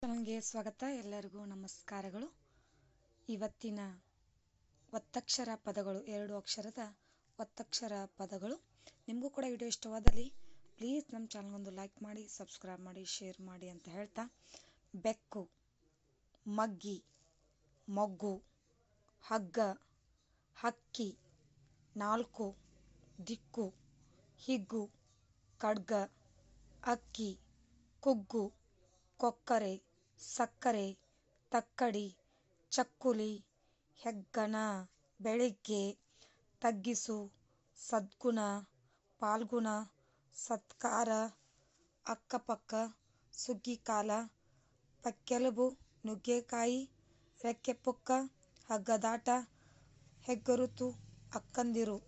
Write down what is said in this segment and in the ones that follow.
ಚಾನಲ್ಗೆ ಸ್ವಾಗತ. ಎಲ್ಲರಿಗೂ ನಮಸ್ಕಾರಗಳು. ಇವತ್ತಿನ ಒತ್ತಕ್ಷರ ಪದಗಳು, 2 ಅಕ್ಷರದ ಒತ್ತಕ್ಷರ ಪದಗಳು. ನಿಮಗೂ ಕೂಡ ವಿಡಿಯೋ ಇಷ್ಟವಾದಲ್ಲಿ ಪ್ಲೀಸ್ ನಮ್ಮ ಚಾನಲ್ಗೊಂದು ಲೈಕ್ ಮಾಡಿ, ಸಬ್ಸ್ಕ್ರೈಬ್ ಮಾಡಿ, ಶೇರ್ ಮಾಡಿ ಅಂತ ಹೇಳ್ತಾ, ಬೆಕ್ಕು, ಮಗ್ಗಿ, ಮೊಗ್ಗು, ಹಗ್ಗ, ಹಕ್ಕಿ, 4, ದಿಕ್ಕು, ಹಿಗ್ಗು, ಖಡ್ಗ, ಅಕ್ಕಿ, ಕುಗ್ಗು, ಕೊಕ್ಕರೆ, ಸಕ್ಕರೆ, ತಕ್ಕಡಿ, ಚಕ್ಕುಲಿ, ಹೆಗ್ಗಣ, ಬೆಳಿಗ್ಗೆ, ತಗ್ಗಿಸು, ಸದ್ಗುಣ, ಪಾಲ್ಗುಣ, ಸತ್ಕಾರ, ಅಕ್ಕಪಕ್ಕ, ಸುಗ್ಗಿಕಾಲ, ಪಕ್ಕೆಲುಬು, ನುಗ್ಗೆಕಾಯಿ, ರೆಕ್ಕೆಪುಕ್ಕ, ಹಗ್ಗದಾಟ, ಹೆಗ್ಗುರುತು, ಅಕ್ಕಂದಿರು,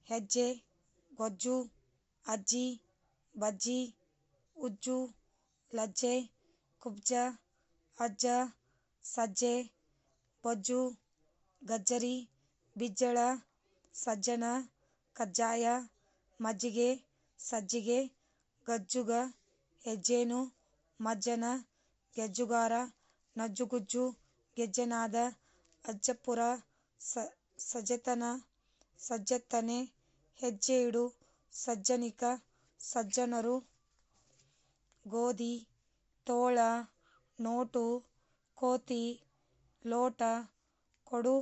ಹೆಜ್ಜೆ, ಗೊಜ್ಜು, ಅಜ್ಜಿ, ಬಜ್ಜಿ, ಉಜ್ಜು, ಲಜ್ಜೆ, ಕುಬ್ಜ, ಅಜ್ಜ, ಸಜ್ಜೆ, ಬೊಜ್ಜು, ಗಜ್ಜರಿ, ಬಿಜ್ಜಳ, ಸಜ್ಜನ, ಕಜ್ಜಾಯ, ಮಜ್ಜಿಗೆ, ಸಜ್ಜಿಗೆ, ಗಜ್ಜುಗ, ಹೆಜ್ಜೇನು, ಮಜ್ಜನ, ಗೆಜ್ಜುಗಾರ, ನಜ್ಜುಗುಜ್ಜು, ಗೆಜ್ಜೆನಾದ, ಅಜ್ಜಪುರ, ಸಜೆತನ, ಸಜ್ಜೆತ್ತನೆ, ಹೆಜ್ಜೆ ಇಡು, ಸಜ್ಜನಿಕ, ಸಜ್ಜನರು, ಗೋಧಿ, ತೋಳ, ನೋಟು, ಕೋತಿ, ಲೋಟ, ಕೊಡು,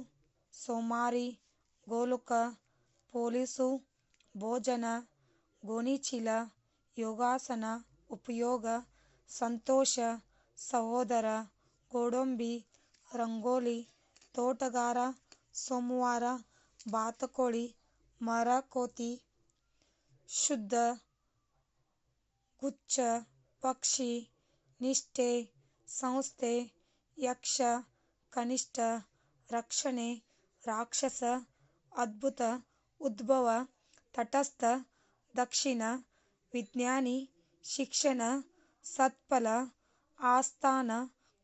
ಸೋಮಾರಿ, ಗೋಲುಕ, ಪೊಲೀಸು, ಭೋಜನ, ಗೋಣಿಚೀಲ, ಯೋಗಾಸನ, ಉಪಯೋಗ, ಸಂತೋಷ, ಸಹೋದರ, ಗೋಡಂಬಿ, ರಂಗೋಲಿ, ತೋಟಗಾರ, ಸೋಮವಾರ, ಬಾತುಕೋಳಿ, ಮರಕೋತಿ, ಶುದ್ಧ, ಗುಚ್ಛ, ಪಕ್ಷಿ, ನಿಷ್ಠೆ, ಸಂಸ್ಥೆ, ಯಕ್ಷ, ಕನಿಷ್ಠ, ರಕ್ಷಣೆ, ರಾಕ್ಷಸ, ಅದ್ಭುತ, ಉದ್ಭವ, ತಟಸ್ಥ, ದಕ್ಷಿಣ, ವಿಜ್ಞಾನಿ, ಶಿಕ್ಷಣ, ಸತ್ಫಲ, ಆಸ್ಥಾನ,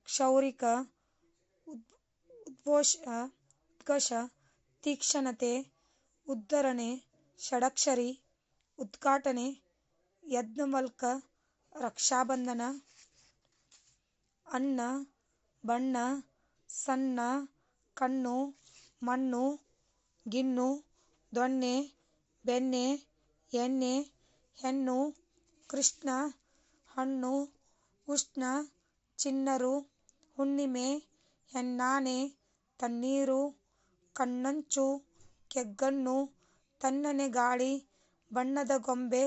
ಕ್ಷೌರಿಕ, ಉದ್ಘೋಷ, ತೀಕ್ಷ್ಣತೆ, ಉದ್ಧರಣೆ, ಷಡಕ್ಷರಿ, ಉದ್ಘಾಟನೆ, ಯಜ್ಞವಲ್ಕ, ರಕ್ಷಾಬಂಧನ, ಅನ್ನ, ಬಣ್ಣ, ಸಣ್ಣ, ಕಣ್ಣು, ಮಣ್ಣು, ಗಿಣ್ಣು, ದೊಣ್ಣೆ, ಬೆಣ್ಣೆ, ಎಣ್ಣೆ, ಹೆಣ್ಣು, ಕೃಷ್ಣ, ಹಣ್ಣು, ಉಷ್ಣ, ಚಿನ್ನರು, ಹುಣ್ಣಿಮೆ, ಹೆಣ್ಣಾನೆ, ತಣ್ಣೀರು, ಕಣ್ಣಂಚು, ಕೆಗ್ಗಣ್ಣು, ತಣ್ಣನೆ ಗಾಳಿ, ಬಣ್ಣದ ಗೊಂಬೆ,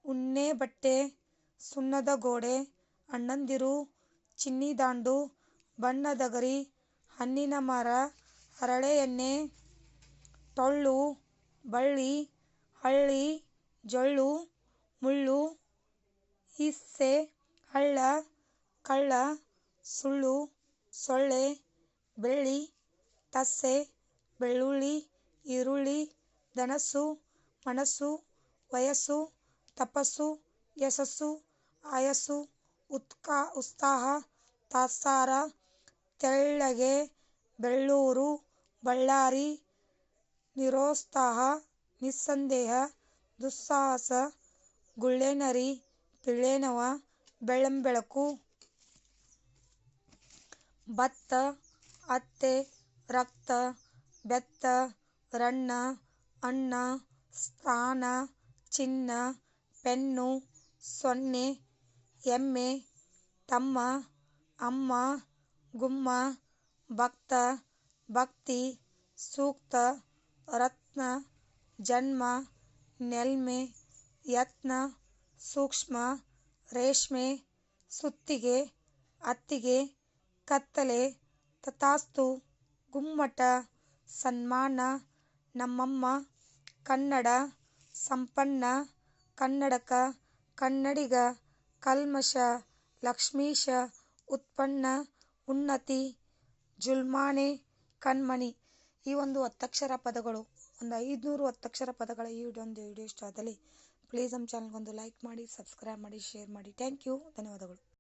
ಉಣ್ಣೆ ಬಟ್ಟೆ, ಸುಣ್ಣದ ಗೋಡೆ, ಅಣ್ಣಂದಿರು, ಚಿನ್ನಿದಾಂಡು, ಬಣ್ಣದ ಗರಿ, ಹಣ್ಣಿನ ಮರ, ಹರಳೆ ಎಣ್ಣೆ, ಟೊಳ್ಳು, ಬಳ್ಳಿ, ಹಳ್ಳಿ, ಜೊಳ್ಳು, ಮುಳ್ಳು, ಹಿಸ್ಸೆ, ಹಳ್ಳ, ಕಳ್ಳ, ಸುಳ್ಳು, ಸೊಳ್ಳೆ, ಬೆಳ್ಳಿ, ತಸ್ಸೆ, ಬೆಳ್ಳುಳ್ಳಿ, ಈರುಳ್ಳಿ, ಧನಸ್ಸು, ಮನಸ್ಸು, ವಯಸ್ಸು, ತಪಸ್ಸು, ಯಶಸ್ಸು, ಆಯಸ್ಸು, ಉತ್ಸಾಹ, ತಾತ್ಸಾರ, ತೆಳ್ಳಗೆ, ಬೆಳ್ಳೂರು, ಬಳ್ಳಾರಿ, ನಿರೋತ್ಸಾಹ, ನಿಸ್ಸಂದೇಹ, ದುಸ್ಸಾಹಸ, ಗುಳ್ಳೆನರಿ, ಪಿಳ್ಳೇನವ, ಬೆಳ್ಳಂಬೆಳಕು, ಭತ್ತ, ಅತ್ತೆ, ರಕ್ತ, ಬೆತ್ತ, ರನ್ನ, ಅನ್ನ, ಸ್ಥಾನ, ಚಿನ್ನ, ಪೆನ್ನು, ಸೊನ್ನೆ, ಎಮ್ಮೆ, ತಮ್ಮ, ಅಮ್ಮ, ಗುಮ್ಮ, ಭಕ್ತ, ಭಕ್ತಿ, ಸೂಕ್ತ, ರತ್ನ, ಜನ್ಮ, ನೆಲ್ಮೆ, ಯತ್ನ, ಸೂಕ್ಷ್ಮ, ರೇಷ್ಮೆ, ಸುತ್ತಿಗೆ, ಅತ್ತಿಗೆ, ಕತ್ತಲೆ, ತಥಾಸ್ತು, ಗುಮ್ಮಟ, ಸನ್ಮಾನ, ನಮ್ಮಮ್ಮ, ಕನ್ನಡ, ಸಂಪನ್ನ, ಕನ್ನಡಕ, ಕನ್ನಡಿಗ, ಕಲ್ಮಶ, ಲಕ್ಷ್ಮೀಶ, ಉತ್ಪನ್ನ, ಉನ್ನತಿ, ಜುಲ್ಮಾನೆ, ಕಣ್ಮಣಿ. ಈ ಒಂದು ಒತ್ತಕ್ಷರ ಪದಗಳು, ಒಂದು 500 ಒತ್ತಕ್ಷರ ಪದಗಳ ಈ ವಿಡಿಯೋ ಇಷ್ಟ ಆದಲ್ಲಿ ಪ್ಲೀಸ್ ನಮ್ಮ ಚಾನಲ್ಗೊಂದು ಲೈಕ್ ಮಾಡಿ, ಸಬ್ಸ್ಕ್ರೈಬ್ ಮಾಡಿ, ಶೇರ್ ಮಾಡಿ. ಥ್ಯಾಂಕ್ ಯು, ಧನ್ಯವಾದಗಳು.